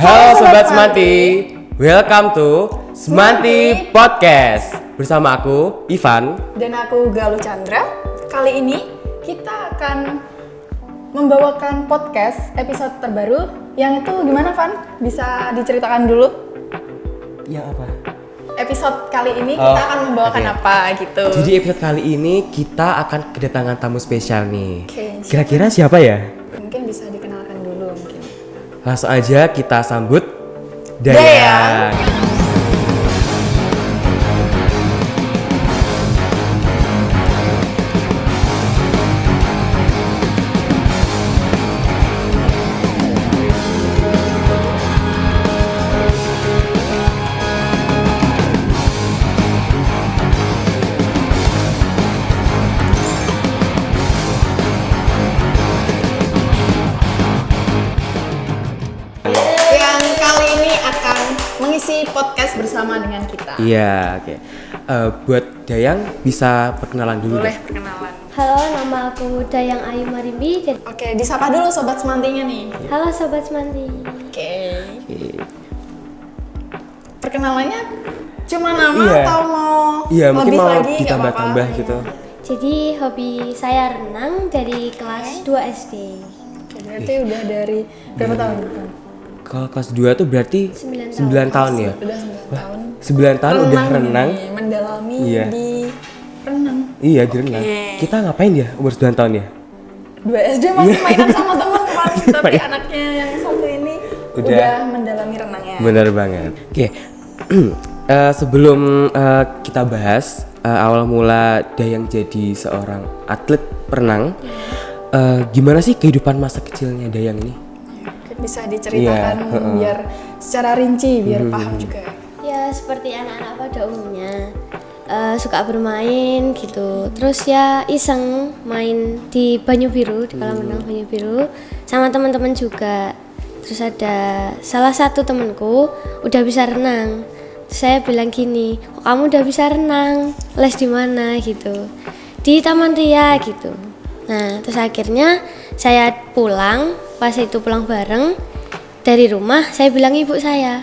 Halo Sobat Semanti, welcome to Semanti Podcast. Bersama aku, Ivan. Dan aku, Galuh Chandra. Kali ini kita akan membawakan podcast episode terbaru. Yang itu gimana, Van? Bisa diceritakan dulu? Yang apa? Episode kali ini kita akan membawakan apa gitu. Jadi episode kali ini kita akan kedatangan tamu spesial nih. Kira-kira siapa ya? mungkin bisa dikenalkan dulu mungkin. Langsung aja kita sambut Dayang. Dayang. Yang kali ini akan mengisi podcast bersama dengan kita. Iya, oke. Buat Dayang bisa perkenalan dulu. Boleh deh. perkenalan. Halo, nama aku Dayang Ayu Marimbi. Oke, disapa dulu Sobat Semantinya nih. Halo Sobat Semanti. Oke. Oke. Perkenalannya cuma nama Iya. atau mau Iya, mungkin lebih mau lagi? Nggak ditambah-tambah apa-apa. gitu. Jadi hobi saya renang dari kelas 2 SD. Oke, berarti udah dari berapa tahun? Kalau kelas 2 tuh berarti 9 9 tahun ya? Udah 9 tahun. 9 tahun udah renang. nih, mendalami Iya. di renang. Iya, di renang. Oke. Kita ngapain ya umur 9 tahun ya? 2 SD masih mainan sama teman Pak. Tapi Main. anaknya yang satu ini Udah. udah mendalami renangnya. Bener banget. Oke, sebelum kita bahas awal mula Dayang jadi seorang atlet renang, gimana sih kehidupan masa kecilnya Dayang ini? Mungkin bisa diceritakan Iya, heeh. biar secara rinci biar paham juga. Ya seperti anak-anak pada umumnya, suka bermain gitu. Terus ya iseng main di Banyu Biru, di kolam renang Banyu Biru sama teman-teman juga. Terus ada salah satu temanku udah bisa renang. Saya bilang gini, kok kamu udah bisa renang? Les di mana gitu? Di Taman Ria gitu. Nah, terus akhirnya saya pulang, pas itu pulang bareng dari rumah, saya bilang ibu saya,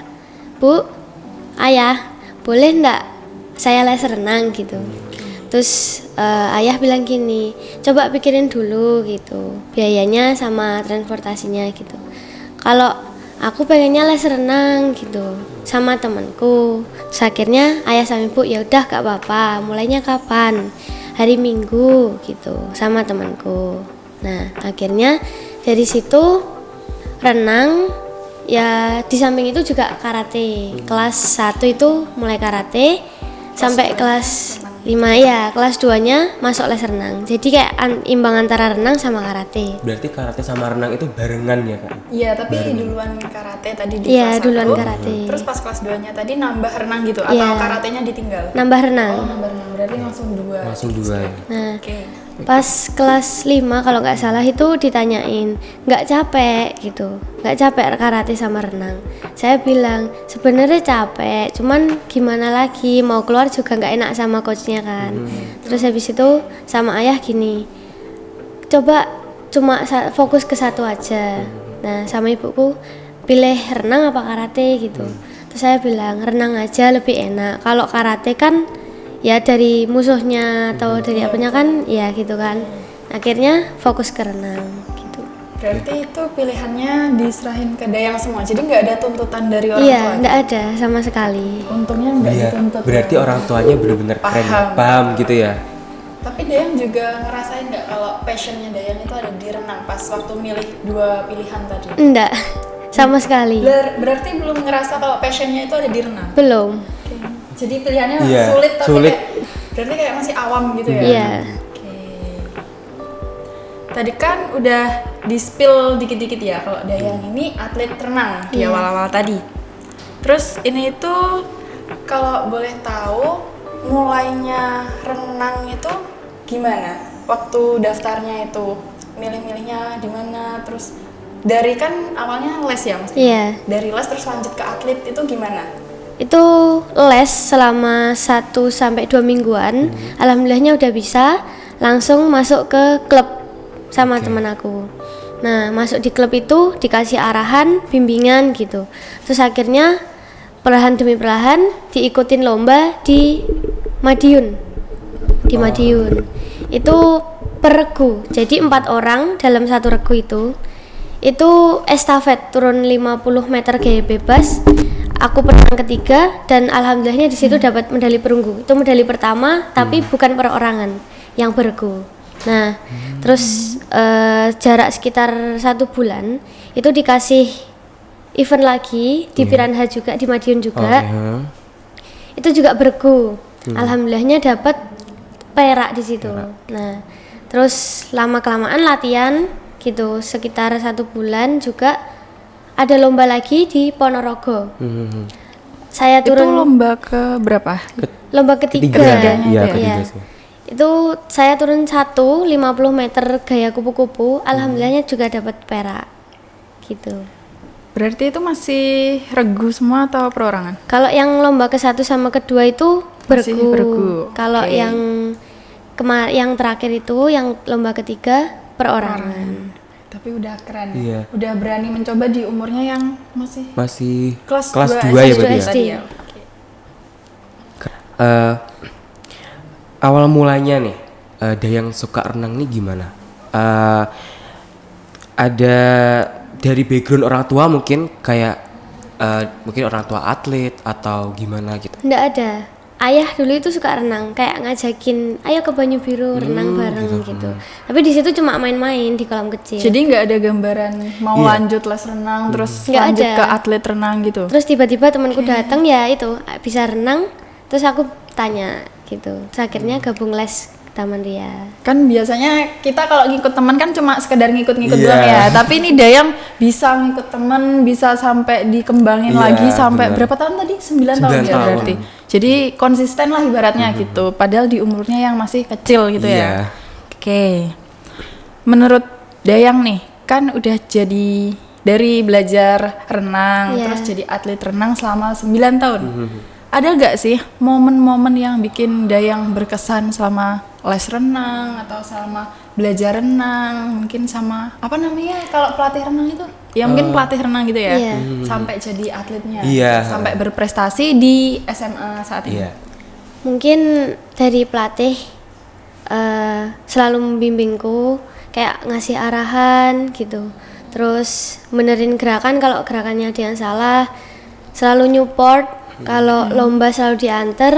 Bu, Ayah, boleh ndak saya les renang gitu. Terus ayah bilang gini, coba pikirin dulu gitu, biayanya sama transportasinya gitu. Kalau aku pengennya les renang gitu sama temanku. Terus akhirnya ayah sama ibu ya udah gak apa-apa, mulainya kapan? Hari Minggu gitu sama temanku. Nah akhirnya dari situ renang. Ya di samping itu juga karate. Kelas 1 itu mulai karate sampai kelas 5 ya. Kelas 2-nya masuk les renang. Jadi kayak imbang antara renang sama karate. Berarti karate sama renang itu barengan ya Kak? Iya, tapi duluan karate tadi di Iya, kelas duluan 1. karate. Terus pas kelas 2-nya tadi nambah renang gitu atau Iya. karatenya ditinggal? Nambah renang. Oh, nambah renang. Berarti langsung 2. Langsung 2 ya? Nah, Oke. pas kelas 5 kalau nggak salah itu ditanyain, nggak capek gitu, nggak capek karate sama renang. Saya bilang sebenarnya capek, cuman gimana lagi, mau keluar juga nggak enak sama coachnya kan. Terus habis itu sama ayah gini, coba cuma fokus ke satu aja. Nah sama ibuku pilih renang apa karate gitu. Terus saya bilang renang aja lebih enak, kalau karate kan ya dari musuhnya atau dari apanya kan ya gitu kan. Akhirnya fokus ke renang gitu. Berarti itu pilihannya diserahin ke Dayang semua. Jadi nggak ada tuntutan dari orang Iya, tua. enggak ada sama sekali. Untungnya nggak Iya, dituntut. berarti ya. orang tuanya benar-benar keren, Paham. paham gitu ya? Tapi Dayang juga ngerasain nggak kalau passionnya Dayang itu ada di renang pas waktu milih 2 pilihan tadi? Enggak. Sama sekali. Berarti belum ngerasa kalau passionnya itu ada di renang? Belum. Oke. Jadi pilihannya Iya, sulit tapi sulit. berarti kayak masih awam gitu ya? Iya. Oke. Tadi kan udah di-spill dikit-dikit ya kalau Dayang ini atlet renang di Iya. awal-awal tadi. Terus ini itu kalau boleh tahu mulainya renang itu gimana? Waktu daftarnya itu milih-milihnya di mana? Terus dari kan awalnya les ya mesti? Iya. Dari les terus lanjut ke atlet itu gimana? Itu les selama 1 sampai 2 mingguan. Alhamdulillahnya udah bisa langsung masuk ke klub sama teman aku. Nah, masuk di klub itu dikasih arahan, bimbingan gitu. Terus akhirnya perlahan demi perlahan diikutin lomba di Madiun. Di Madiun. Itu per regu. Jadi 4 orang dalam satu regu itu. Itu estafet turun 50 meter gaya bebas. Aku pemenang ketiga dan alhamdulillahnya di situ dapat medali perunggu. Itu medali pertama tapi bukan perorangan, yang bergu. Nah, terus jarak sekitar 1 bulan itu dikasih event lagi di Piranha juga, di Madiun juga. Itu juga bergu. Alhamdulillahnya dapat perak di situ. Nah, terus lama kelamaan latihan gitu, sekitar 1 bulan juga ada lomba lagi di Ponorogo. Saya Itu turun lomba ke berapa? lomba ketiga. Iya, ketiga Iya. sih. Itu saya turun 50 meter gaya kupu-kupu, alhamdulillahnya juga dapat perak. Gitu. Berarti itu masih regu semua atau perorangan? Kalau yang lomba ke-1 sama kedua itu Masih bergu. bergu, Kalau oke. yang terakhir itu yang lomba ketiga perorangan. Tapi udah keren Iya. ya. Udah berani mencoba di umurnya yang masih Masih kelas 2 ya berarti ya. SD. ya. Awal mulanya nih Dayang suka renang nih gimana? Ada dari background orang tua mungkin kayak mungkin orang tua atlet atau gimana gitu. Nggak ada. Ayah dulu itu suka renang, kayak ngajakin, ayo ke Banyu Biru renang bareng gitu. Tapi di situ cuma main-main di kolam kecil. Jadi nggak ada gambaran mau Iya. lanjut les renang terus Nggak lanjut ada. ke atlet renang gitu. Terus tiba-tiba temanku datang ya itu bisa renang, terus aku tanya gitu. Terus akhirnya gabung les Taman Ria. Kan biasanya kita kalau ngikut teman kan cuma sekedar ngikut-ngikut Iya. doang ya. Tapi ini Dayang bisa ngikut teman, bisa sampai dikembangin Iya, lagi sampai benar. berapa tahun tadi? 9 tahun 9 ya tahun. berarti. Jadi konsisten lah ibaratnya gitu. Padahal di umurnya yang masih kecil gitu Iya. ya. Oke. Menurut Dayang nih, kan udah jadi dari belajar renang Iya. terus jadi atlet renang selama 9 tahun. Ada gak sih momen-momen yang bikin Dayang berkesan selama les renang atau selama belajar renang, mungkin sama apa namanya kalau pelatih renang itu? Ya mungkin pelatih renang gitu ya. Iya. Sampai jadi atletnya. Iya. Sampai berprestasi di SMA saat ini. Iya. Mungkin dari pelatih selalu membimbingku, kayak ngasih arahan gitu. Terus benerin gerakan kalau gerakannya ada yang salah, selalu nyupport. Kalau lomba selalu diantar.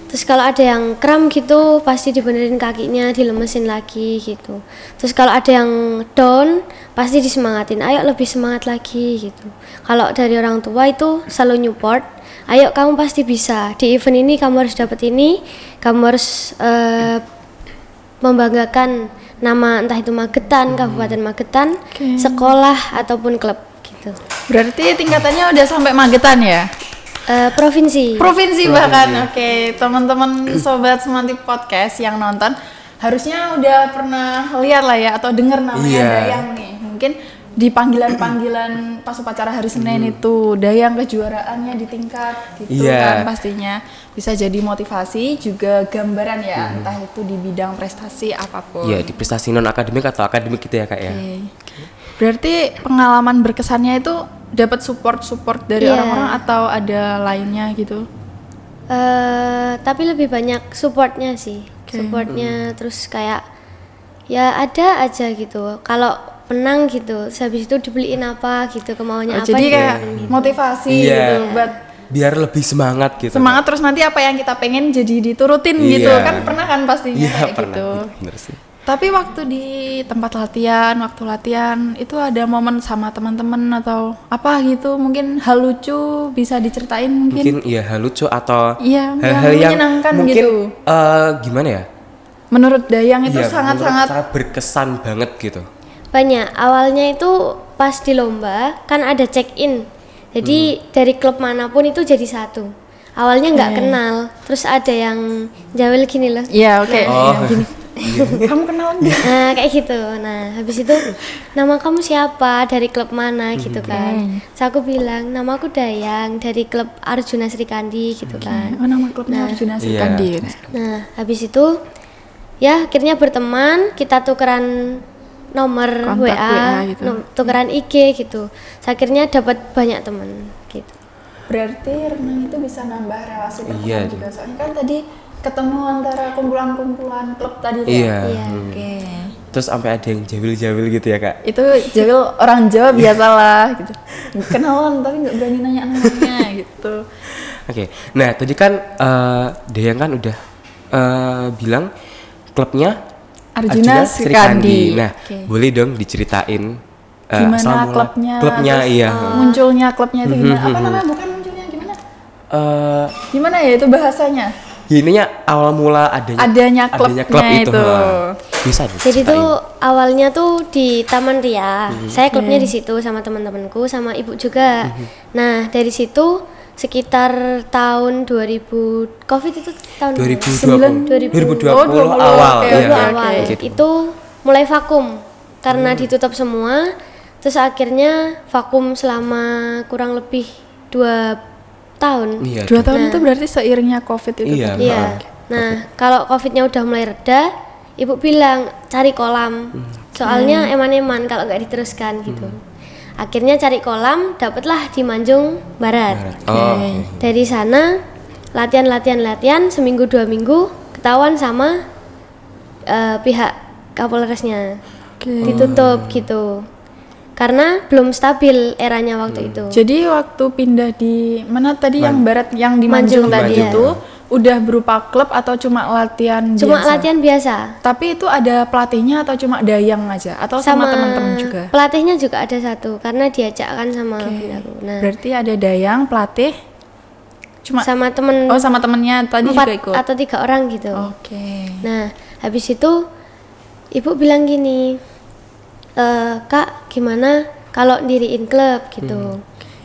Terus kalau ada yang kram gitu pasti dibenerin kakinya, dilemesin lagi gitu. Terus kalau ada yang down pasti disemangatin, ayo lebih semangat lagi gitu. Kalau dari orang tua itu selalu nyupport, ayo kamu pasti bisa, di event ini kamu harus dapat ini, kamu harus membanggakan nama entah itu Magetan, Kabupaten Magetan, Oke. sekolah ataupun klub gitu. Berarti tingkatannya udah sampai Magetan ya? Provinsi. Provinsi bahkan. Oke, teman-teman sobat Semantip Podcast yang nonton harusnya udah pernah lihat lah ya atau dengar namanya Iya. Dayang nih. Mungkin di panggilan-panggilan pas upacara hari Senin itu Dayang kejuaraannya di tingkat gitu Iya. kan pastinya bisa jadi motivasi juga gambaran ya entah itu di bidang prestasi apapun. Iya, di prestasi non akademik atau akademik gitu ya, Kak ya. Oke. Berarti pengalaman berkesannya itu dapat support dari Iya. orang-orang atau ada lainnya gitu? Tapi lebih banyak supportnya sih. Supportnya terus kayak ya ada aja gitu. Kalau menang gitu, terus habis itu dibeliin apa gitu, kemauannya apa. Jadi kayak dibeliin gitu. motivasi Iya. gitu buat Biar lebih semangat gitu. semangat terus nanti apa yang kita pengen jadi diturutin Iya. gitu kan pernah kan pastinya Iya, kayak pernah. gitu. Bener sih. Tapi waktu di tempat latihan, waktu latihan itu ada momen sama teman-teman atau apa gitu, mungkin hal lucu bisa diceritain mungkin. Mungkin iya hal lucu atau Iya, hal-hal yang yang menyenangkan mungkin gitu. Gimana ya? Menurut Dayang itu Iya, sangat-sangat sangat berkesan banget gitu. Banyak. Awalnya itu pas di lomba kan ada check-in. Jadi dari klub manapun itu jadi satu. Awalnya nggak kenal, terus ada yang jawel gini loh. Iya, oke. Oh. Iya, gini. Kamu kenal nggak? Nah kayak gitu. Nah habis itu nama kamu siapa, dari klub mana gitu kan. Terus aku bilang nama aku Dayang dari klub Arjuna Srikandi gitu kan. Oh, nama klubnya Arjuna Srikandi. Nah habis itu ya akhirnya berteman, kita tukeran nomor Kontak WA gitu. tukeran IG gitu. Akhirnya dapat banyak teman gitu. Berarti renang itu bisa nambah relasi pertemanan Iya. juga. Soalnya kan tadi ketemu antara kumpulan-kumpulan klub tadi Iya. ya. Iya. Oke. Terus sampai ada yang jawil-jawil gitu ya kak? Itu Jawil orang Jawa biasalah gitu. Kenalan tapi nggak berani nanya namanya gitu. Oke, nah tadi kan Dayang kan udah bilang klubnya Arjuna Srikandi. Nah, Oke. boleh dong diceritain Gimana asal mula klubnya? klubnya terus iya. munculnya klubnya itu gimana? Apa namanya? Bukan munculnya gimana? Eh, Gimana ya itu bahasanya? ininya awal mula Adanya klubnya itu. ha. Bisa Jadi diceritain. tuh awalnya tuh di Taman Ria. Saya klubnya di situ sama teman-temanku sama ibu juga. Nah, dari situ sekitar tahun 2000 Covid itu tahun 2020 2020 Oh, 20 awal oke, iya. oke, awal Gitu. itu mulai vakum karena ditutup semua. Terus akhirnya vakum selama kurang lebih 2 tahun. Iya. 2 tahun itu berarti seiringnya Covid itu. Iya. tadi. Iya. Nah, kalau covidnya udah mulai reda, ibu bilang cari kolam. Soalnya eman-eman kalau nggak diteruskan gitu. Akhirnya cari kolam, dapatlah di Manjung Barat. Oh, oke. Dari sana latihan seminggu 2 minggu ketahuan sama pihak Kapolresnya. Ditutup gitu. Karena belum stabil eranya waktu itu. Jadi waktu pindah di mana tadi yang barat yang di Manjung, Manjung, tadi iya. itu udah berupa klub atau cuma latihan Cuma biasa? latihan biasa. Tapi itu ada pelatihnya atau cuma dayang aja atau sama teman-teman juga? Pelatihnya juga ada satu karena diajakkan sama bunda aku. Nah, Berarti ada dayang, pelatih, cuma sama temen oh sama temennya tadi 4 juga ikut. atau 3 orang gitu. Oke. Nah, habis itu ibu bilang gini, Kak, gimana kalau diriin klub gitu.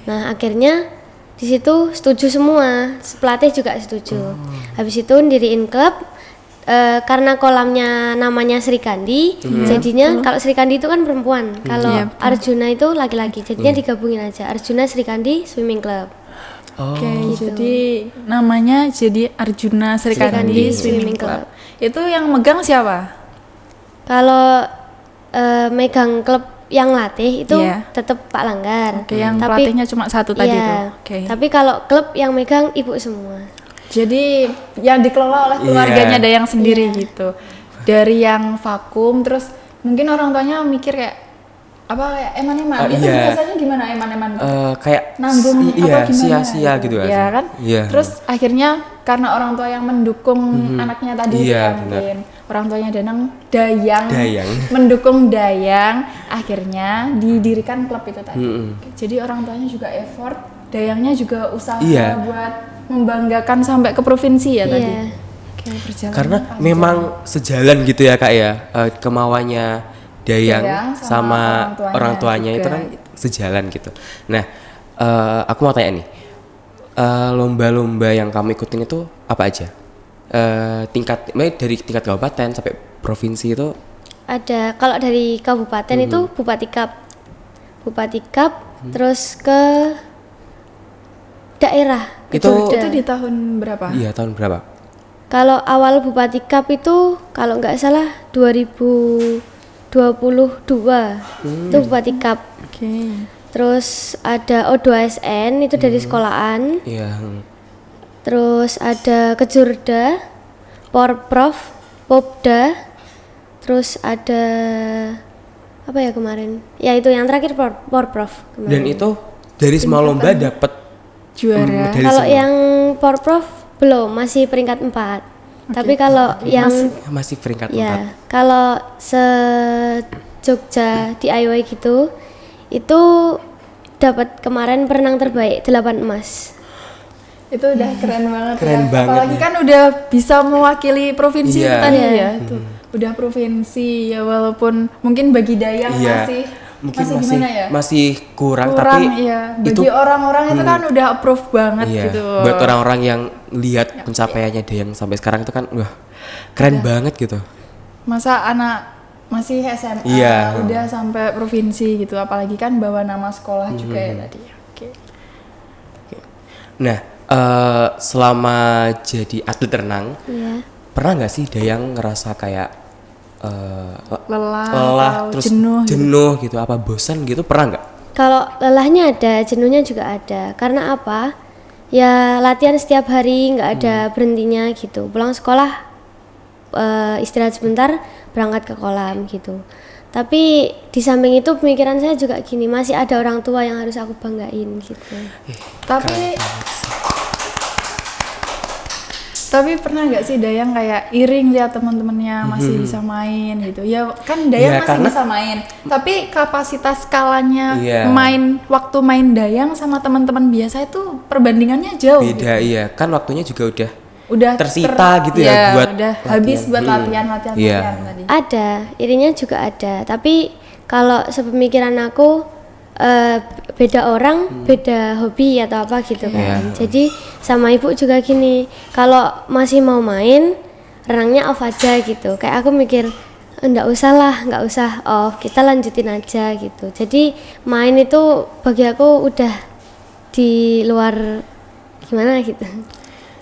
Nah, akhirnya di situ setuju semua, pelatih juga setuju. Habis itu diriin klub. Karena kolamnya namanya Srikandi, jadinya kalau Srikandi itu kan perempuan, kalau Iya, betul. Arjuna itu laki-laki, jadinya digabungin aja Arjuna Srikandi Swimming Club. Oh, Oke, jadi namanya jadi Arjuna Srikandi Srikandi Swimming Swimming Club. Itu yang megang siapa? Kalau megang klub yang latih itu Iya. tetap Pak Langgar. Oke, yang Tapi- pelatihnya cuma satu tadi iya, tuh. Oke. Tapi kalau klub yang megang ibu semua. Jadi yang dikelola oleh keluarganya Dayang sendiri gitu. Dari yang vakum terus mungkin orang tuanya mikir kayak apa kayak eman-eman. Itu iya. biasanya gimana eman-eman? kayak Nanggung iya, apa gimana? sia-sia gitu Iya aja. kan? Iya. Terus akhirnya karena orang tua yang mendukung anaknya tadi Iya, ya mungkin orang tuanya Dayang Dayang. mendukung Dayang, akhirnya didirikan klub itu tadi. Mm-mm. Oke, jadi orang tuanya juga effort, Dayangnya juga usaha Iya. buat membanggakan sampai ke provinsi ya tadi. Iya. Oke, perjalanan Karena panjang. memang sejalan gitu ya kak ya, kemauannya Dayang Dayang sama sama orang orang tuanya tuanya itu juga, kan gitu. sejalan gitu. Nah, aku mau tanya nih, lomba-lomba yang kamu ikutin itu apa aja? Dari tingkat kabupaten sampai provinsi itu? Ada kalau dari kabupaten itu Bupati Cup, terus ke daerah. ke Itu- Jogja. Itu di tahun berapa? Iya tahun berapa? Kalau awal Bupati Cup itu kalau nggak salah 2022 itu Bupati Cup. Oke. Terus ada O2SN itu dari sekolahan. Iya. Terus ada Kejurda, Porprov, Popda. Terus ada apa ya kemarin? Ya itu yang terakhir Porprov kemarin. Dan itu dari semua lomba dapat Juara. medali Kalau semua? yang Porprov belum, masih peringkat 4. Tapi kalau yang Masih peringkat 4. ya, kalau se Jogja DIY gitu itu dapat kemarin perenang terbaik 8 emas. Itu udah keren banget Keren ya. banget Apalagi ya. kan udah bisa mewakili provinsi Iya. itu tadi Iya. ya. Tuh, udah provinsi ya walaupun mungkin bagi Dayang Iya. masih gimana ya? masih kurang, Kurang tapi iya. itu Bagi orang-orang itu kan udah approve banget iya, gitu. buat orang-orang yang lihat pencapaiannya Dayang sampai sekarang itu kan wah keren banget gitu. Masa anak masih SMA Iya. udah sampai provinsi gitu, apalagi kan bawa nama sekolah juga ya tadi. Oke. Nah, selama jadi atlet renang Iya. pernah nggak sih Dayang ngerasa kayak Lelah, lelah atau terus jenuh gitu. jenuh gitu, apa bosan gitu, pernah nggak? Kalau lelahnya ada, jenuhnya juga ada. Karena apa? Ya latihan setiap hari, nggak ada berhentinya gitu. Pulang sekolah istirahat sebentar, berangkat ke kolam gitu. Tapi di samping itu pemikiran saya juga gini, masih ada orang tua yang harus aku banggain gitu. Tapi pernah nggak sih Dayang kayak iring lihat teman-temannya masih bisa main gitu? Ya kan Dayang Ya, masih karena- bisa main, tapi kapasitas skalanya Iya. waktu main Dayang sama teman-teman biasa itu perbandingannya jauh. Beda, iya kan, waktunya juga Udah tersita gitu ya buat udah latihan. habis buat latihan Iya. tadi. Ada, irinya juga ada. Tapi kalau sepemikiran aku beda orang, beda hobi atau apa gitu kan. Iya. Jadi sama ibu juga gini, kalau masih mau main, renangnya off aja gitu. Kayak aku mikir, nggak usah off, kita lanjutin aja gitu. Jadi main itu bagi aku udah di luar gimana gitu.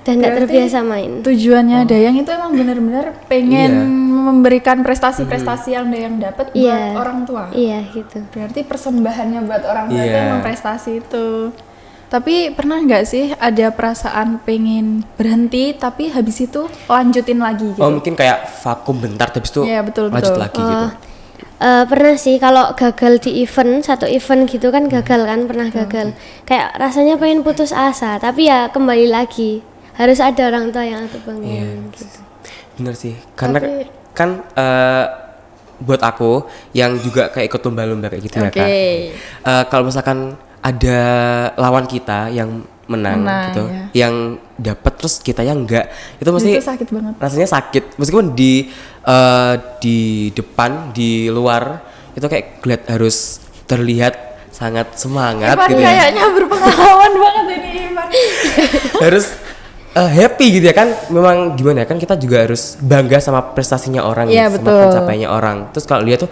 Dan nggak Berarti terbiasa main. Tujuannya Dayang itu emang benar-benar pengen Iya. memberikan prestasi-prestasi yang Dayang dapat buat Iya. orang tua. Iya gitu. Berarti persembahannya buat orang tua itu Iya. emang prestasi itu. Tapi pernah nggak sih ada perasaan pengen berhenti tapi habis itu lanjutin lagi gitu? Oh mungkin kayak vakum bentar habis itu Iya, betul, lanjut betul. lagi gitu. Pernah sih kalau gagal di event, satu event gitu kan gagal kan, pernah gagal. Kayak rasanya pengen putus asa, tapi ya kembali lagi. Harus ada orang tua yang aku bangun gitu. Bener sih, karena Tapi- kan buat aku yang juga kayak ikut lomba-lomba kayak gitu ya Oke. kan. Kalau misalkan ada lawan kita yang menang gitu, ya. yang dapat terus kita yang enggak, itu mesti Itu sakit banget. rasanya sakit. Meskipun di depan, di luar itu kayak harus terlihat sangat semangat Ivan gitu ya. kayaknya berpengalaman banget ini Ivan. Harus happy gitu ya kan, memang gimana ya kan, kita juga harus bangga sama prestasinya orang Iya, gitu, sama betul. pencapaiannya orang. Terus kalau lihat tuh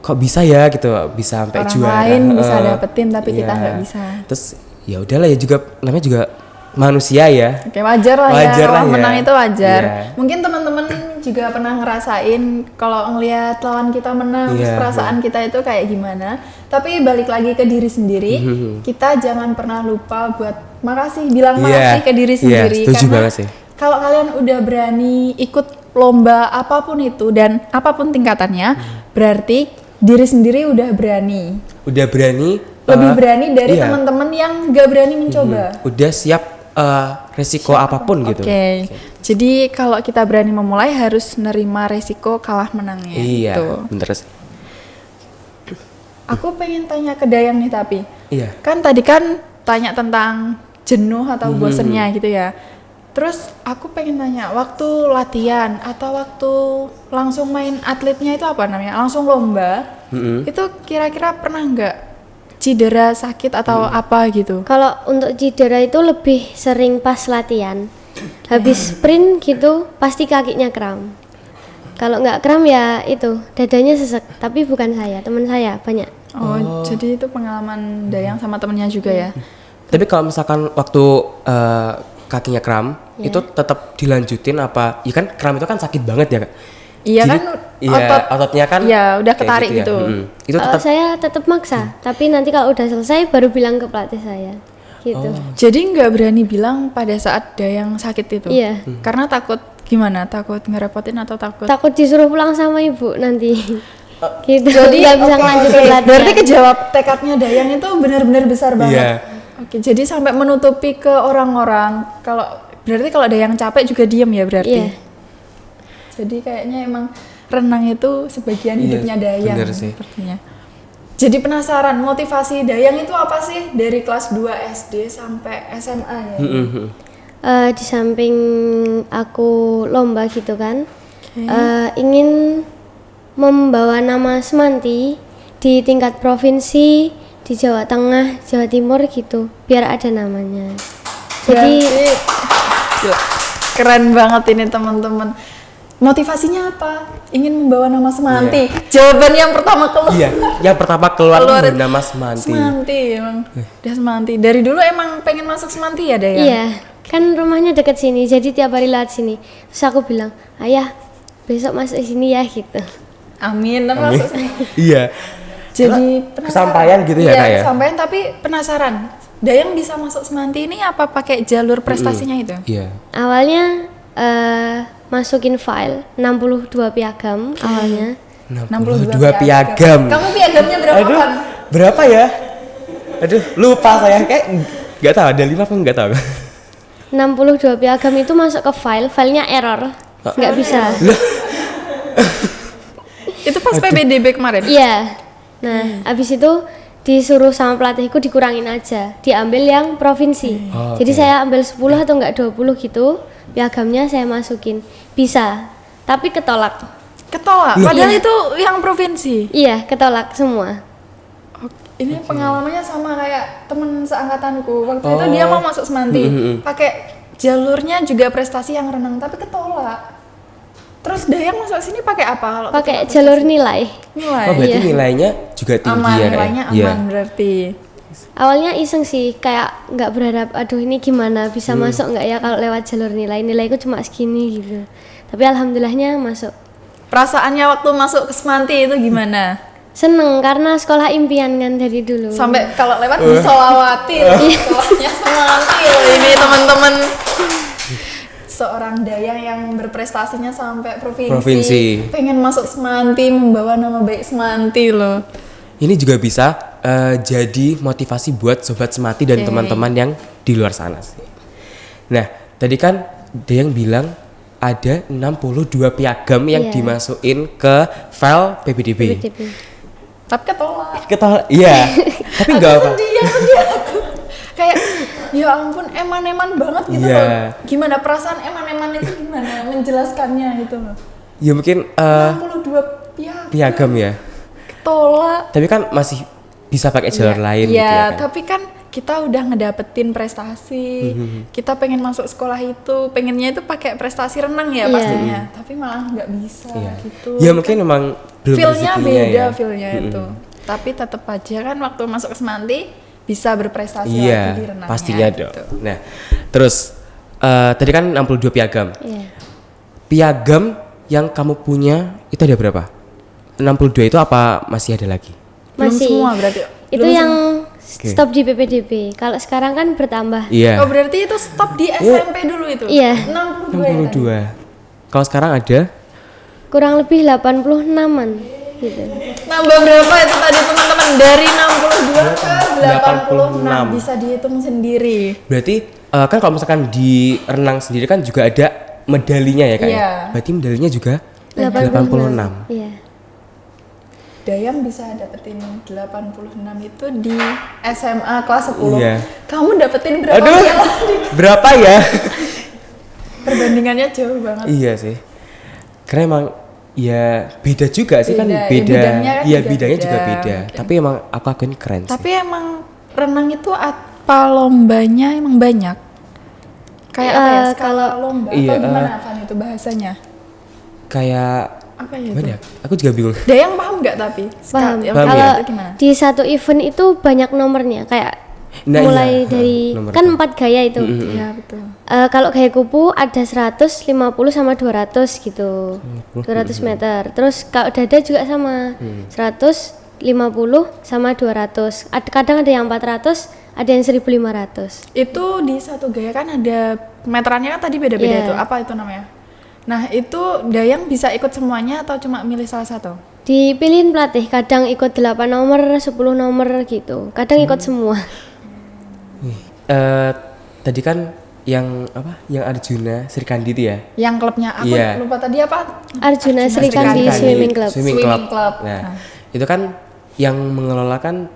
kok bisa ya gitu, bisa sampai Orang juara, lain bisa dapetin tapi iya. kita nggak bisa. Terus ya udahlah ya, juga namanya juga manusia ya. Oke, wajar lah Wajar ya, lah kalau ya. menang itu wajar. Iya. Mungkin teman-teman juga pernah ngerasain kalau ngelihat lawan kita menang, terus Iya, perasaan kita itu kayak gimana. Tapi balik lagi ke diri sendiri, kita jangan pernah lupa buat bilang Iya. makasih ke diri Iya, sendiri. setuju Karena banget sih. kalau kalian udah berani ikut lomba apapun itu dan apapun tingkatannya, berarti diri sendiri udah berani. Udah berani, Lebih berani dari iya. teman-teman yang gak berani mencoba. Udah siap resiko apapun gitu. Oke. Jadi kalau kita berani memulai harus nerima resiko kalah menangnya. Iya, Gitu. bener sih. Aku pengen tanya ke Dayang nih tapi. Iya. Kan tadi kan tanya tentang jenuh atau bosennya gitu ya. Terus aku pengen tanya, waktu latihan atau waktu langsung main atletnya itu apa namanya? Langsung lomba. Itu kira-kira pernah nggak cedera, sakit atau apa gitu? Kalau untuk cedera itu lebih sering pas latihan. Habis sprint gitu pasti kakinya kram. Kalau nggak kram ya itu dadanya sesek, tapi bukan saya, teman saya banyak. Oh, jadi itu pengalaman Dayang sama temennya juga ya? Tapi kalau misalkan waktu kakinya kram, itu tetap dilanjutin apa? Ya kan kram itu kan sakit banget ya, Kak. Iya Jadi, kan, iya, ototnya kan iya, udah kayak ketarik ya. gitu. Itu Kalau tetap saya tetap maksa, tapi nanti kalau udah selesai baru bilang ke pelatih saya. Gitu. Jadi nggak berani bilang pada saat Dayang sakit itu? Iya. Karena takut gimana? Takut ngerepotin atau takut? Takut disuruh pulang sama ibu nanti. Gitu. Jadi nggak bisa oke, ngelanjutin oke. latihan. Berarti kejawab tekadnya Dayang itu benar-benar besar banget. Iya. Oke, jadi sampai menutupi ke orang-orang. Berarti kalau Dayang capek juga diem ya berarti? Iya. Jadi kayaknya emang renang itu sebagian Iya, hidupnya Dayang bener sih. sepertinya. Jadi penasaran, motivasi Dayang itu apa sih dari kelas 2 SD sampai SMA ya? Di samping aku lomba gitu kan, ingin membawa nama Semanti di tingkat provinsi di Jawa Tengah, Jawa Timur gitu, biar ada namanya. Jadi Berarti, gila, keren banget ini teman-teman. Motivasinya apa? Ingin membawa nama Semanti. Jawaban yang pertama keluar. Iya, yang pertama keluar Keluar itu nama Semanti. Semanti emang. Udah Semanti. Dari dulu emang pengen masuk Semanti ya, Dayang? iya, kan rumahnya deket sini, jadi tiap hari lewat sini. Terus aku bilang, ayah, besok masuk sini ya gitu. Amin, tapi Amin. masuk sini. Iya. Jadi Kesampaian gitu ya, iya, Kak, ya? kesampaian, tapi penasaran. Dayang bisa masuk Semanti ini apa pakai jalur prestasinya itu? Iya. Awalnya masukin file 62 piagam awalnya. 62 piagam. Kamu piagamnya berapa Aduh, kan? berapa ya? Aduh, lupa saya kayak nggak tahu ada 5 apa nggak tahu. 62 piagam itu masuk ke filenya error. Nggak bisa. Itu pas PBDB kemarin? Iya. Nah, abis itu disuruh sama pelatihku dikurangin aja, diambil yang provinsi. Oh, Jadi oke. saya ambil 10 atau enggak 20 gitu, piagamnya saya masukin. Bisa, tapi ketolak. Ketolak, padahal itu yang provinsi. Iya, ketolak semua. Ini pengalamannya sama kayak temen seangkatanku. Waktu itu dia mau masuk Semanti, pakai jalurnya juga prestasi yang renang, tapi ketolak. Terus Dayang masuk sini pakai apa? Kalau Pakai ketolak jalur prestasi? nilai. Nilai. Oh, berarti Iya. nilainya juga tinggi Aman, ya, Kak? nilainya Iya. aman berarti. Awalnya iseng sih, kayak nggak berharap, aduh ini gimana bisa masuk nggak ya kalau lewat jalur nilai. Nilaiku cuma segini gitu. Tapi alhamdulillahnya masuk. Perasaannya waktu masuk ke Semanti itu gimana? Seneng karena sekolah impian kan dari dulu. Sampai kalau lewat disolawati loh, sekolahnya Semanti loh ini teman-teman. Seorang Dayang yang berprestasinya sampai provinsi, pengen masuk Semanti, membawa nama baik Semanti loh. Ini juga bisa jadi motivasi buat sobat Semanti dan teman-teman yang di luar sana sih. Nah, tadi kan Dayang bilang ada 62 piagam yang Iya. dimasukin ke file PBDB. PBDB. Tapi ketolak. Ketolak, iya. Tapi enggak apa. Sedih aku. Kayak ya ampun eman-eman banget gitu Iya. loh. Gimana perasaan eman-eman itu gimana menjelaskannya gitu loh. Ya mungkin 62 piagam. piagam ya. Ketolak. Tapi kan masih bisa pakai jalur lain gitu Iya, ya kan. tapi kan kita udah ngedapetin prestasi. Kita pengen masuk sekolah itu, pengennya itu pakai prestasi renang ya Iya. pastinya. Tapi malah nggak bisa Iya. gitu. Ya mungkin memang belum Feel-nya rezekinya beda ya. feel-nya itu. Tapi tetap aja kan waktu masuk ke Semanti bisa berprestasi Iya, lagi di renangnya. pastinya gitu. dong. Nah, terus tadi kan 62 piagam. Iya. Piagam yang kamu punya itu ada berapa? 62 itu apa masih ada lagi? Belum Masih. semua berarti. Itu Belum yang stop di PPDB. Kalau sekarang kan bertambah. Iya. Oh berarti itu stop di SMP dulu itu? Iya. 62 ya tadi? 62. Kalau sekarang ada Kurang lebih 86-an gitu. Nambah berapa itu tadi teman-teman? Dari 62 ke 86. 86. Bisa dihitung sendiri. berarti kan kalau misalkan di renang sendiri kan juga ada medalinya ya Kak ya? Iya. Berarti medalinya juga 86. Iya. Dayang bisa dapetin 86 itu di SMA kelas 10. Iya. Kamu dapetin berapa Aduh, piala? berapa ya? Perbandingannya jauh banget. Iya sih. Karena emang ya beda juga sih kan Beda, ya, beda. bidangnya kan Iya juga bidangnya beda, juga beda. mungkin. Tapi emang aku akuin keren sih. Tapi emang renang itu apa lombanya emang banyak? Kayak apa ya? Skala kalau- lomba Iya, atau gimana Van itu bahasanya? Kayak Apa ya gimana itu? ya? Aku juga bingung. Dayang paham nggak tapi? Paham. Yang Paham Kalau ya? itu gimana? di satu event itu banyak nomornya, kayak Nah, mulai iya. dari Nomor kan itu. 4 gaya itu. Iya betul. Kalau gaya kupu ada 150 sama 200 gitu. 200 meter. Terus kalau dada juga sama. 150 sama 200. Kadang ada yang 400, ada yang 1500. Itu di satu gaya kan ada meterannya kan tadi beda-beda Iya. itu. Apa itu namanya? Nah itu Dayang bisa ikut semuanya atau cuma milih salah satu? Dipilihin pelatih, kadang ikut 8 nomor, 10 nomor gitu. Kadang ikut semua. Tadi kan yang apa? Yang Arjuna Sri Kandi itu ya? Yang klubnya aku Iya. lupa tadi apa? Arjuna Sri Kandi Kandi. Swimming Club. Swimming Swimming Club. Club. Nah, Nah. itu kan yang mengelolakan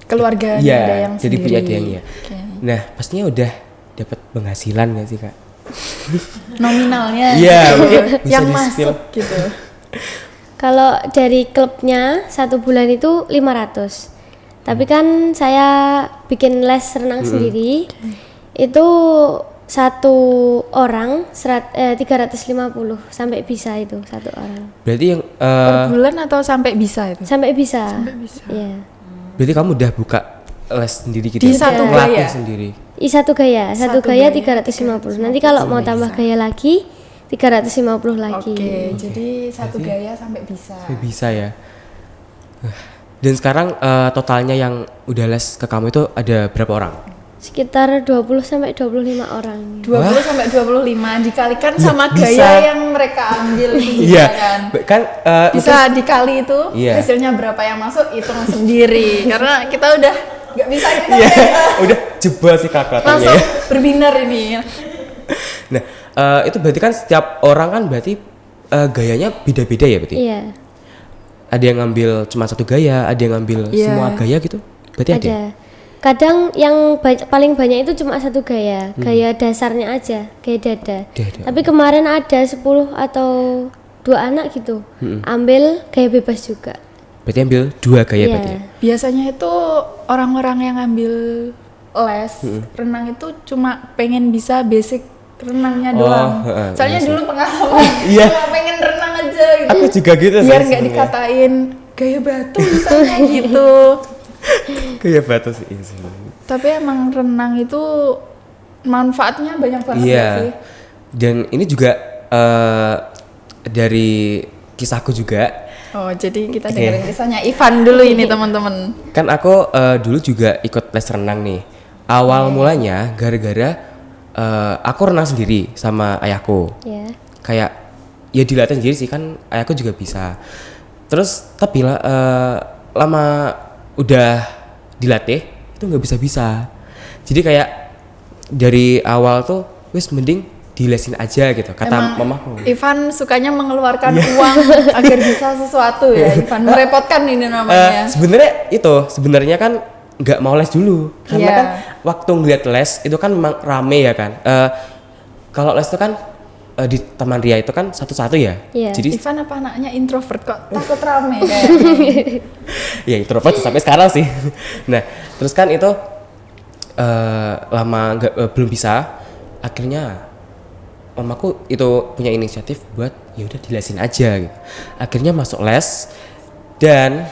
Keluarganya iya, Dayang jadi sendiri. punya Dayang ya. Oke. Nah, pastinya udah dapat penghasilan nggak sih Kak? Nominalnya Iya, gitu. mungkin bisa yang di-spill. masuk gitu. Kalau dari klubnya 1 bulan itu 500. Tapi kan saya bikin les renang sendiri. Itu satu orang 350 sampai bisa itu satu orang. Berarti yang Per bulan atau sampai bisa itu? Sampai bisa. bisa. Iya. berarti kamu udah buka les sendiri gitu Di ya? satu Ngelatih gaya? sendiri. Satu gaya Satu gaya gaya 350. Nanti kalau mau tambah gaya lagi 350 lagi. Oke, jadi satu gaya sampai bisa. Bisa ya. Dan sekarang totalnya yang udah les ke kamu itu ada berapa orang? Sekitar 20 sampai 25 orang. 20 sampai 25 dikalikan sama bisa. gaya yang mereka ambil gitu Iya. kan. Kan Bisa dikali itu Iya. hasilnya berapa yang masuk hitung sendiri karena kita udah nggak bisa kita iya, kayak, udah jebol sih kalkulatornya. langsung Ya. berbinar ini. Nah, itu berarti kan setiap orang kan berarti gayanya beda-beda ya berarti? Iya. Ada yang ngambil cuma satu gaya, ada yang ngambil Iya. semua gaya gitu? Berarti ada? Ada. Kadang yang paling banyak itu cuma satu gaya, gaya dasarnya aja, gaya dada. Dada. Tapi kemarin ada 10 atau 2 anak gitu, ambil gaya bebas juga. Berarti ambil 2 gaya Iya. berarti ya? Biasanya itu orang-orang yang ngambil les renang itu cuma pengen bisa basic renangnya Oh, doang. heeh, Soalnya iya sih. dulu pengalaman Iya. cuma pengen renang aja gitu. Aku juga gitu sih Biar nggak sebenarnya. dikatain gaya batu misalnya gitu. Gaya batu sih. Iya sih. Tapi emang renang itu manfaatnya banyak banget Iya. ya sih. Dan ini juga dari kisahku juga. Oh, jadi kita dengerin kisahnya Ivan dulu ini teman-teman. Kan aku dulu juga ikut les renang nih. Awal mulanya gara-gara aku renang sendiri sama ayahku. Ya. Kayak ya dilatih sendiri sih, kan ayahku juga bisa. Terus tapi lama udah dilatih itu nggak bisa. Jadi kayak dari awal tuh wis mending dilesin aja gitu kata Emang mamaku. Ivan sukanya mengeluarkan Iya. uang agar bisa sesuatu ya. Ivan merepotkan ini namanya. Sebenarnya kan nggak mau les dulu karena Iya. kan waktu ngeliat les itu kan memang rame ya kan. Kalau les itu kan di Taman Ria itu kan satu-satu ya. Iya. Jadi Ivan apa anaknya introvert kok takut rame kayaknya. ya introvert sampai sekarang sih. Nah terus kan itu lama belum bisa. Akhirnya mamaku itu punya inisiatif buat ya udah dilesin aja gitu. Akhirnya masuk les dan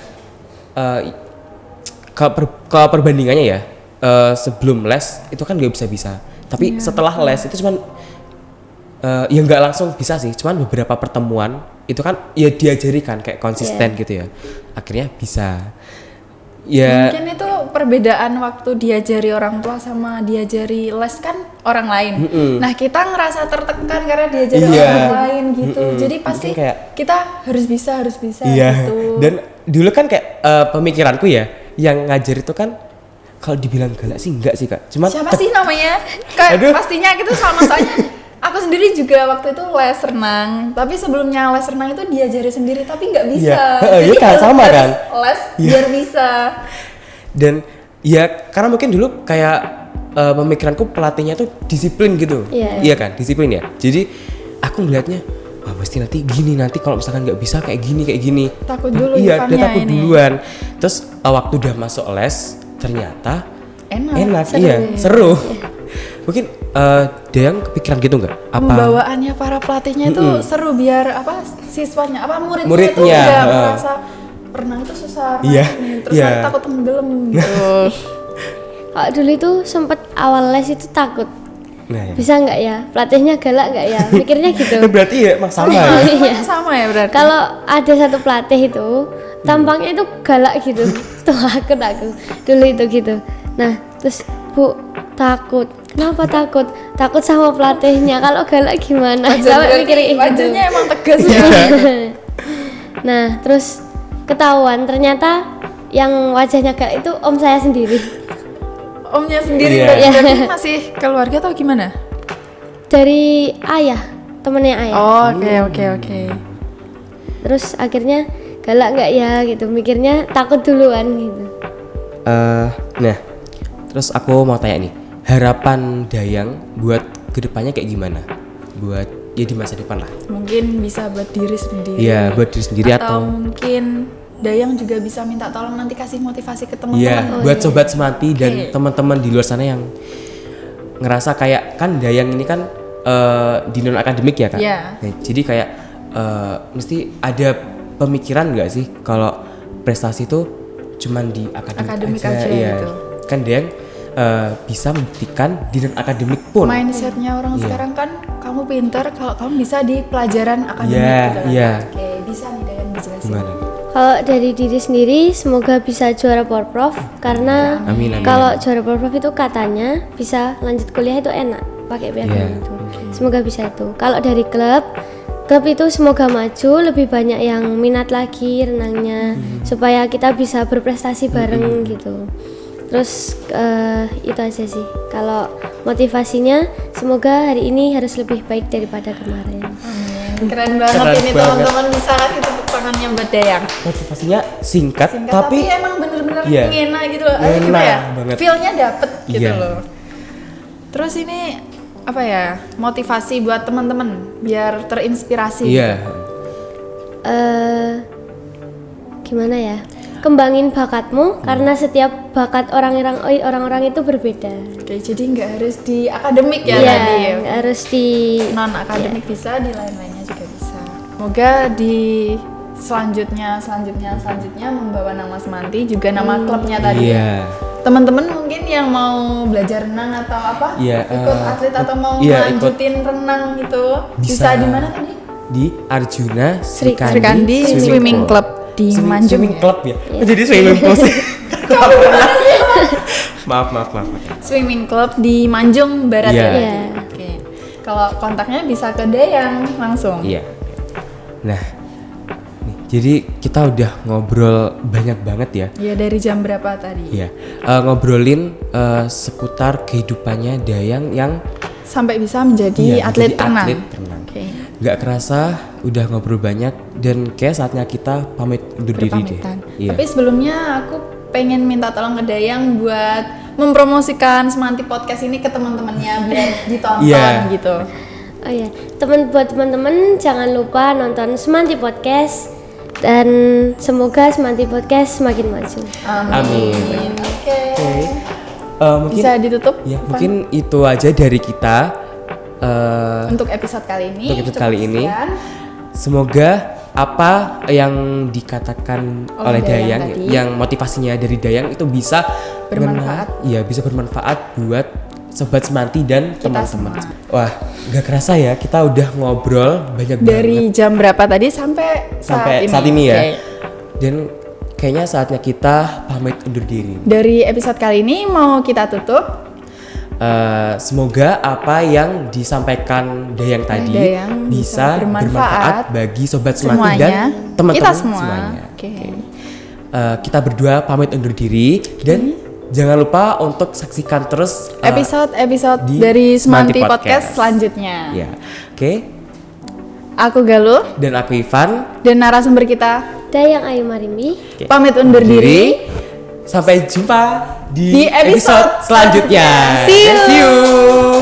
kalau perbandingannya ya sebelum les itu kan nggak bisa. Tapi setelah les itu cuman ya nggak langsung bisa sih, cuman beberapa pertemuan itu kan ya diajari kan kayak konsisten gitu ya. Akhirnya bisa. Ya Mungkin itu perbedaan waktu diajari orang tua sama diajari les kan orang lain. Nah kita ngerasa tertekan karena diajari Iya. orang lain gitu. Jadi pasti Mungkin kayak- kita harus bisa iya. gitu. Dan dulu kan kayak pemikiranku ya, yang ngajar itu kan kalau dibilang galak sih enggak sih Kak. Cuma Siapa sih namanya? Kayak Aduh. pastinya gitu sama soalnya. Aku sendiri juga waktu itu les renang, tapi sebelumnya les renang itu diajari sendiri tapi nggak bisa. Iya. Iya kan, sama harus kan? Les Iya. biar bisa. Dan ya karena mungkin dulu kayak pemikiranku pelatihnya tuh disiplin gitu. Iya. Iya kan, disiplin ya. Jadi aku ngelihatnya wah pasti nanti gini, nanti kalau misalkan nggak bisa kayak gini. Takut dulu Iya, Ivannya dia takut ini. duluan. Terus waktu udah masuk les ternyata Enak. seru. Mungkin ada yang kepikiran gitu nggak? Apa Pembawaannya para pelatihnya itu seru biar apa siswanya apa muridnya, itu Muridnya, udah heeh. merasa renang itu susah Iya, nih, terus iya. nanti takut tenggelam gitu. Kalau dulu itu sempet awal les itu takut. Nah, ya. Bisa nggak ya? Pelatihnya galak nggak ya? Mikirnya gitu. Berarti ya mas sama. Iya. Semuanya sama ya berarti. Kalau ada satu pelatih itu tampangnya itu galak gitu. Tuh aku dulu itu gitu. Nah, terus Bu takut. Kenapa takut? Takut sama pelatihnya. Kalau galak gimana? Sampai mikir gitu. Wajahnya emang tegas ya. Nah, terus ketahuan ternyata yang wajahnya galak itu om saya sendiri. Omnya sendiri Iya. berarti masih keluarga atau gimana? Dari ayah, temennya ayah. Oh, oke. Terus akhirnya galak nggak ya gitu. Mikirnya takut duluan gitu. Nah, terus aku mau tanya nih, harapan Dayang buat kedepannya kayak gimana? Buat ya di masa depan lah. Mungkin bisa buat diri sendiri. Iya, buat diri sendiri atau atau mungkin Dayang juga bisa minta tolong nanti kasih motivasi ke iya, teman-teman. buat sobat semati dan Oke. teman-teman di luar sana yang ngerasa kayak kan Dayang ini kan di non akademik ya Kak. Iya. Nah, jadi kayak mesti ada pemikiran nggak sih kalau prestasi itu cuman di akademik, Akademik aja iya. gitu. Kan Dayang bisa membuktikan di non akademik pun. Mindsetnya orang sekarang kan kamu pinter kalau kamu bisa di pelajaran akademik Iya, gitu kan. iya. Oke, bisa nih Dayan dijelasin. Gimana? Kalau dari diri sendiri semoga bisa juara Porprov karena Amin, amin. kalau juara Porprov itu katanya bisa lanjut kuliah itu enak pakai piagam Iya. itu. Semoga bisa itu. Kalau dari klub itu semoga maju lebih banyak yang minat lagi renangnya supaya kita bisa berprestasi bareng gitu. Terus itu aja sih. Kalau motivasinya semoga hari ini harus lebih baik daripada kemarin. Keren banget Keren ini banget. teman-teman, bisa kasih tepuk tangannya buat Dayang. Motivasinya singkat, Singkat, tapi emang bener-bener Iya. ngena gitu loh. Ngena Gimana ya? banget. Feel-nya dapet gitu Iya. loh. Terus ini apa ya, motivasi buat teman-teman biar terinspirasi. iya. Gimana ya? Kembangin bakatmu karena setiap bakat orang-orang itu berbeda. Oke, jadi nggak harus di akademik ya Iya, tadi ya. nggak harus di Non akademik bisa, di lain-lainnya juga bisa. Semoga di selanjutnya membawa nama Semanti juga nama klubnya tadi. Iya. Teman-teman mungkin yang mau belajar renang atau apa, Iya, ikut atlet atau mau iya, lanjutin renang gitu, Bisa. bisa di mana tadi? Di Arjuna Srikandi, Srikandi Swimming Club di Manjung Swimming ya? Club ya? Oh, jadi swimming pool sih. maaf. Swimming Club di Manjung Barat Iya. ya. Iya. Oke. Kalau kontaknya bisa ke Dayang langsung. Iya. Nah, nih, jadi kita udah ngobrol banyak banget ya. Ya dari jam berapa tadi? Iya. Ngobrolin seputar kehidupannya Dayang yang Sampai bisa menjadi atlet menjadi renang. atlet renang. Oke. Nggak kerasa udah ngobrol banyak dan kayak saatnya kita pamit undur diri deh. Berpamitan. Iya. Tapi sebelumnya aku pengen minta tolong ke Dayang buat mempromosikan Semanti Podcast ini ke teman-temannya biar ditonton Iya. gitu. Oh ya, buat teman-teman jangan lupa nonton Semanti Podcast dan semoga Semanti Podcast semakin maju. Amin. Oke. Mungkin Bisa ditutup? ya, Van? mungkin itu aja dari kita. Untuk episode kali ini. Untuk episode cukup kali ini. sekian. Semoga apa yang dikatakan oleh Oleh Dayang Dayang, tadi. yang motivasinya dari Dayang itu bisa Bermanfaat. Iya, bisa bermanfaat buat sobat Semanti dan Kita teman-teman. semua. Wah, nggak kerasa ya, kita udah ngobrol banyak Dari banget jam berapa tadi sampai saat ini ya. Oke. Dan kayaknya saatnya kita pamit undur diri. Dari episode kali ini mau kita tutup. Semoga apa yang disampaikan Dayang tadi Dayang bisa bisa bermanfaat bagi sobat Semanti semuanya. dan teman-teman Kita semua. semuanya. Oke. Kita berdua pamit undur diri dan jangan lupa untuk saksikan terus Episode-episode di dari Semanti Semanti Podcast Podcast. selanjutnya. ya. Oke. Aku Galuh Dan aku Ivan. dan narasumber kita Dayang Ayu Marimbi. Oke. pamit undur diri. Sampai jumpa Di di episode episode selanjutnya. See you. See you.